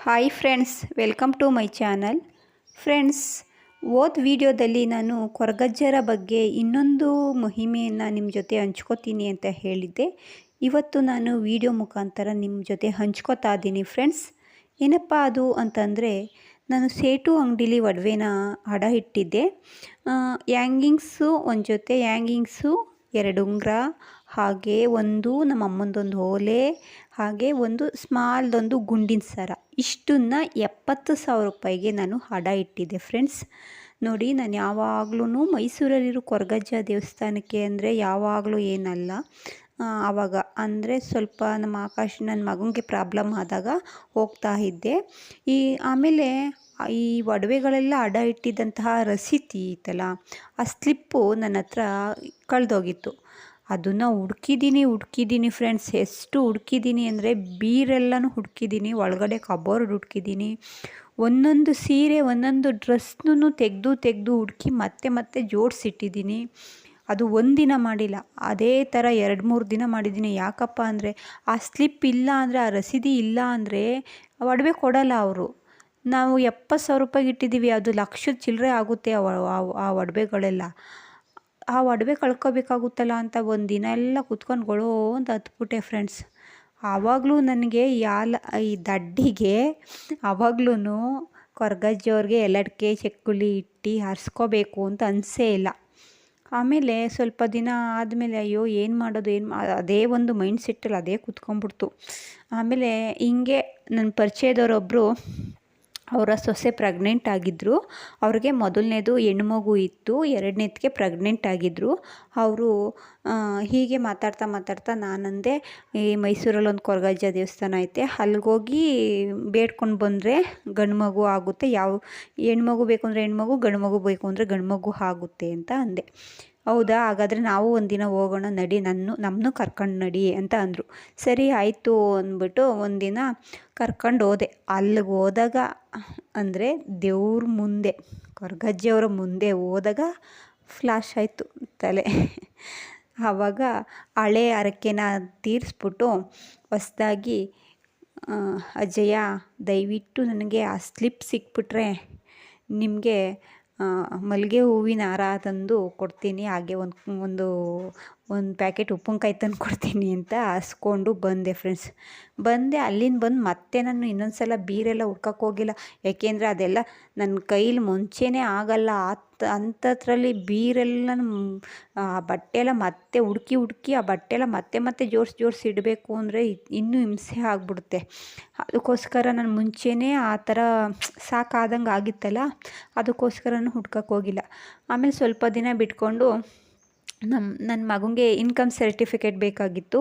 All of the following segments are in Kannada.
Hi friends, welcome to my channel. Friends, ಹೋದ ವಿಡಿಯೋದಲ್ಲಿ ನಾನು ಕೊರಗಜ್ಜರ ಬಗ್ಗೆ ಇನ್ನೊಂದು ಮಹಿಮೆಯನ್ನು ನಿಮ್ಮ ಜೊತೆ ಹಂಚ್ಕೋತೀನಿ ಅಂತ ಹೇಳಿದ್ದೆ. ಇವತ್ತು ನಾನು ವಿಡಿಯೋ ಮುಖಾಂತರ ನಿಮ್ಮ ಜೊತೆ ಹಂಚ್ಕೋತಾ ಇದ್ದೀನಿ ಫ್ರೆಂಡ್ಸ್. ಏನಪ್ಪ ಅದು ಅಂತಂದರೆ, ನಾನು ಸೇಟು ಅಂಗಡಿಲಿ ಒಡವೆನ ಅಡ ಇಟ್ಟಿದ್ದೆ. ಹ್ಯಾಂಗಿಂಗ್ಸು, ಒಂದು ಜೊತೆ ಹ್ಯಾಂಗಿಂಗ್ಸು, 2 ಉಂಗುರ, ಹಾಗೆ ಒಂದು ನಮ್ಮ ಅಮ್ಮಂದೊಂದು ಓಲೆ, ಹಾಗೆ ಒಂದು ಸ್ಮಾಲ್ದೊಂದು ಗುಂಡಿನ ಸರ. ಇಷ್ಟನ್ನು 70,000 ರೂಪಾಯಿಗೆ ನಾನು ಅಡ ಇಟ್ಟಿದ್ದೆ ಫ್ರೆಂಡ್ಸ್. ನೋಡಿ, ನಾನು ಯಾವಾಗಲೂ ಮೈಸೂರಲ್ಲಿರೋ ಕೊರಗಜ್ಜ ದೇವಸ್ಥಾನಕ್ಕೆ ಅಂದರೆ ಯಾವಾಗಲೂ ಏನಲ್ಲ, ಆವಾಗ ಅಂದರೆ ಸ್ವಲ್ಪ ನಮ್ಮ ನನ್ನ ಮಗನಿಗೆ ಪ್ರಾಬ್ಲಮ್ ಆದಾಗ ಹೋಗ್ತಾ ಇದ್ದೆ. ಆಮೇಲೆ ಈ ಒಡವೆಗಳೆಲ್ಲ ಅಡ ಇಟ್ಟಿದ್ದಂತಹ ರಸೀತಿ ಇತ್ತಲ್ಲ, ಆ ಸ್ಲಿಪ್ಪು ನನ್ನ ಹತ್ರ ಕಳೆದೋಗಿತ್ತು. ಅದನ್ನು ಹುಡುಕಿದ್ದೀನಿ ಫ್ರೆಂಡ್ಸ್. ಎಷ್ಟು ಹುಡುಕಿದ್ದೀನಿ ಅಂದರೆ ಬೀರೆಲ್ಲನೂ ಹುಡುಕಿದ್ದೀನಿ, ಒಳಗಡೆ ಕಬೋರ್ಡ್ ಹುಡುಕಿದ್ದೀನಿ, ಒಂದೊಂದು ಸೀರೆ ಒಂದೊಂದು ಡ್ರೆಸ್ನೂ ತೆಗೆದು ಹುಡುಕಿ ಮತ್ತೆ ಜೋಡಿಸಿಟ್ಟಿದ್ದೀನಿ. ಅದು ಒಂದಿನ ಮಾಡಿಲ್ಲ, ಅದೇ ಥರ 2-3 ದಿನ ಮಾಡಿದ್ದೀನಿ. ಯಾಕಪ್ಪ ಅಂದರೆ, ಆ ಸ್ಲಿಪ್ ಇಲ್ಲ ಅಂದರೆ, ಆ ರಸೀದಿ ಇಲ್ಲ ಅಂದರೆ ಒಡವೆ ಕೊಡಲ್ಲ ಅವರು. ನಾವು 70,000 ರೂಪಾಯಿಗೆ ಇಟ್ಟಿದ್ದೀವಿ, ಅದು ಲಕ್ಷದ ಚಿಲ್ಲರೆ ಆಗುತ್ತೆ ಆ ಒಡವೆಗಳೆಲ್ಲ. ಆ ಒಡವೆ ಕಳ್ಕೊಬೇಕಾಗುತ್ತಲ್ಲ ಅಂತ ಒಂದಿನ ಎಲ್ಲ ಕುತ್ಕೊಂಡು ಗೊಳೋ ಅಂತ ಹತ್ಬಿಟ್ಟೆ ಫ್ರೆಂಡ್ಸ್. ಆವಾಗಲೂ ನನಗೆ ಈ ದಡ್ಡಿಗೆ ಆವಾಗ್ಲೂ ಕೊರಗಜ್ಜವ್ರಿಗೆ ಎಲ್ಲಡ್ಕೆ ಚಕ್ಕುಲಿ ಇಟ್ಟು ಹರಿಸ್ಕೋಬೇಕು ಅಂತ ಅನಿಸೇ ಇಲ್ಲ. ಆಮೇಲೆ ಸ್ವಲ್ಪ ದಿನ ಆದಮೇಲೆ ಅಯ್ಯೋ ಏನು ಮಾಡೋದು, ಅದೇ ಒಂದು ಮೈಂಡ್ ಸೆಟ್ಟಲ್ಲಿ ಅದೇ ಕೂತ್ಕೊಂಡ್ಬಿಡ್ತು. ಆಮೇಲೆ ಹಿಂಗೆ ನನ್ನ ಪರಿಚಯದವರೊಬ್ಬರು, ಅವರ ಸೊಸೆ ಪ್ರೆಗ್ನೆಂಟ್ ಆಗಿದ್ದರು. ಅವ್ರಿಗೆ ಮೊದಲನೇದು ಹೆಣ್ಮಗು ಇತ್ತು, 2ನೇದಕ್ಕೆ ಪ್ರೆಗ್ನೆಂಟ್ ಆಗಿದ್ದರು. ಅವರು ಹೀಗೆ ಮಾತಾಡ್ತಾ ನಾನಂದೆ, ಈ ಮೈಸೂರಲ್ಲಿ ಒಂದು ಕೊರಗಜ್ಜ ದೇವಸ್ಥಾನ ಐತೆ, ಅಲ್ಲಿಗೋಗಿ ಬೇಡ್ಕೊಂಡು ಬಂದರೆ ಗಂಡು ಮಗು ಆಗುತ್ತೆ, ಹೆಣ್ಮಗು ಬೇಕು ಅಂದರೆ ಹೆಣ್ಮಗು, ಗಂಡು ಮಗು ಬೇಕು ಅಂದರೆ ಗಂಡು ಮಗು ಆಗುತ್ತೆ ಅಂತ ಅಂದೆ. ಹೌದಾ, ಹಾಗಾದರೆ ನಾವು ಒಂದಿನ ಹೋಗೋಣ ನಡಿ, ನಮ್ಮನ್ನು ಕರ್ಕೊಂಡು ನಡಿ ಅಂತ ಅಂದರು. ಸರಿ ಆಯಿತು ಅಂದ್ಬಿಟ್ಟು ಒಂದಿನ ಕರ್ಕೊಂಡು ಹೋದೆ. ಅಲ್ಲಿಗೆ ಹೋದಾಗ ಅಂದರೆ ದೇವ್ರ ಮುಂದೆ, ಕೊರಗಜ್ಜೆಯವರ ಮುಂದೆ ಹೋದಾಗ ಫ್ಲಾಶ್ ಆಯಿತು ತಲೆ. ಆವಾಗ ಹಳೆ ಹರಕೆನ ತೀರಿಸ್ಬಿಟ್ಟು ಹೊಸ್ದಾಗಿ, ಅಜ್ಜಯ್ಯ ದಯವಿಟ್ಟು ನನಗೆ ಆ ಸ್ಲಿಪ್ ಸಿಕ್ಬಿಟ್ರೆ ನಿಮಗೆ ಮಲ್ಲಿಗೆ ಹೂವಿನ ಹಾರ ತಂದು ಕೊಡ್ತೀನಿ, ಹಾಗೆ ಒಂದು ಪ್ಯಾಕೆಟ್ ಉಪ್ಪಿನಕಾಯಿ ತಂದು ಕೊಡ್ತೀನಿ ಅಂತ ಹಸ್ಕೊಂಡು ಬಂದೆ ಫ್ರೆಂಡ್ಸ್. ಅಲ್ಲಿಂದ ಬಂದು ಮತ್ತೆ ನಾನು ಇನ್ನೊಂದು ಸಲ ಬೀರೆಲ್ಲ ಹುಡ್ಕಕ್ಕೆ ಹೋಗಿಲ್ಲ. ಯಾಕೆಂದರೆ ಅದೆಲ್ಲ ನನ್ನ ಕೈಲಿ ಮುಂಚೆನೇ ಆಗಲ್ಲ. ಅಂಥದ್ರಲ್ಲಿ ಬೀರೆಲ್ಲ ಆ ಬಟ್ಟೆ ಎಲ್ಲ ಮತ್ತೆ ಹುಡುಕಿ ಆ ಬಟ್ಟೆ ಎಲ್ಲ ಮತ್ತೆ ಜೋಡಿಸಿ ಇಡಬೇಕು ಅಂದರೆ ಇನ್ನೂ ಹಿಂಸೆ ಆಗಿಬಿಡುತ್ತೆ. ಅದಕ್ಕೋಸ್ಕರ ನಾನು ಮುಂಚೆನೇ ಆ ಥರ ಸಾಕಾದಂಗೆ ಆಗಿತ್ತಲ್ಲ, ಅದಕ್ಕೋಸ್ಕರನೂ ಹುಡ್ಕಕ್ಕೆ ಹೋಗಿಲ್ಲ. ಆಮೇಲೆ ಸ್ವಲ್ಪ ದಿನ ಬಿಟ್ಕೊಂಡು ನನ್ನ ಮಗನಿಗೆ ಇನ್ಕಮ್ ಸರ್ಟಿಫಿಕೇಟ್ ಬೇಕಾಗಿತ್ತು.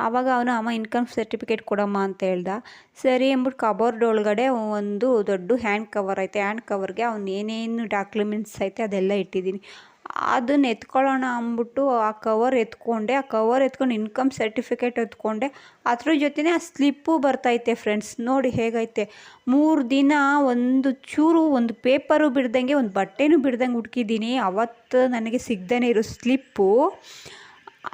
ಆವಾಗ ಅಮ್ಮ ಇನ್ಕಮ್ ಸರ್ಟಿಫಿಕೇಟ್ ಕೊಡಮ್ಮ ಅಂತ ಹೇಳ್ದ. ಸರಿ ಅಂದ್ಬಿಟ್ಟು ಕಬೋರ್ಡ್ ಒಳಗಡೆ ಒಂದು ದೊಡ್ಡ ಹ್ಯಾಂಡ್ ಕವರ್ ಐತೆ, ಹ್ಯಾಂಡ್ ಕವರ್ಗೆ ಏನೇನು ಡಾಕ್ಯುಮೆಂಟ್ಸ್ ಐತೆ ಅದೆಲ್ಲ ಇಟ್ಟಿದ್ದೀನಿ. ಅದನ್ನು ಎತ್ಕೊಳ್ಳೋಣ ಅಂದ್ಬಿಟ್ಟು ಆ ಕವರ್ ಎತ್ಕೊಂಡು ಇನ್ಕಮ್ ಸರ್ಟಿಫಿಕೇಟ್ ಎತ್ಕೊಂಡೆ. ಅದ್ರ ಜೊತೆನೇ ಆ ಸ್ಲಿಪ್ಪು ಬರ್ತೈತೆ ಫ್ರೆಂಡ್ಸ್. ನೋಡಿ ಹೇಗೈತೆ. 3 ದಿನ ಒಂದು ಪೇಪರು ಬಿಡ್ದಂಗೆ, ಒಂದು ಬಟ್ಟೆನೂ ಬಿಡ್ದಂಗೆ ಹುಡುಕಿದ್ದೀನಿ. ಅವತ್ತು ನನಗೆ ಸಿಗ್ದೇ ಇರೋ ಸ್ಲಿಪ್ಪು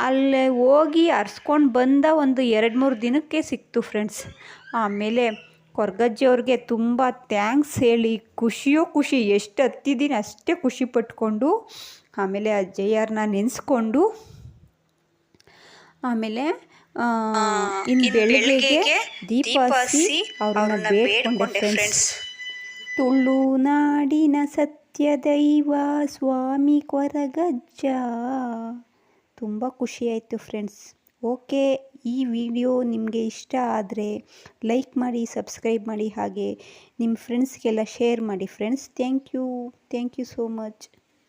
ಅಲ್ಲೇ ಹೋಗಿ ಹರಿಸ್ಕೊಂಡು ಬಂದ ಒಂದು 2-3 ದಿನಕ್ಕೆ ಸಿಕ್ತು ಫ್ರೆಂಡ್ಸ್. ಆಮೇಲೆ ಕೊರಗಜ್ಜೆಯವ್ರಿಗೆ ತುಂಬ ಥ್ಯಾಂಕ್ಸ್ ಹೇಳಿ ಖುಷಿ, ಎಷ್ಟು ಹತ್ತಿದ್ದೀನಿ ಅಷ್ಟೇ ಖುಷಿ ಪಟ್ಕೊಂಡು, ಆಮೇಲೆ ಅಜ್ಜಯ್ಯರನ್ನ ನೆನೆಸ್ಕೊಂಡು, ಆಮೇಲೆ ಇನ್ನು ಬೆಳಗ್ಗೆಗೆ ದೀಪ ಹಚ್ಚಿ ಅವ್ರನ್ನ ಬೇಡ್ಕೊಂಡೆ ಫ್ರೆಂಡ್ಸ್. ತುಳುನಾಡಿನ ಸತ್ಯ ದೈವ ಸ್ವಾಮಿ ಕೊರಗಜ್ಜ. ತುಂಬ ಖುಷಿಯಾಯಿತು ಫ್ರೆಂಡ್ಸ್. ಓಕೆ, ಈ ವಿಡಿಯೋ ನಿಮಗೆ ಇಷ್ಟ ಆದರೆ ಲೈಕ್ ಮಾಡಿ, ಸಬ್ಸ್ಕ್ರೈಬ್ ಮಾಡಿ, ಹಾಗೆ ನಿಮ್ಮ ಫ್ರೆಂಡ್ಸ್ಗೆಲ್ಲ ಶೇರ್ ಮಾಡಿ friends. Thank you so much.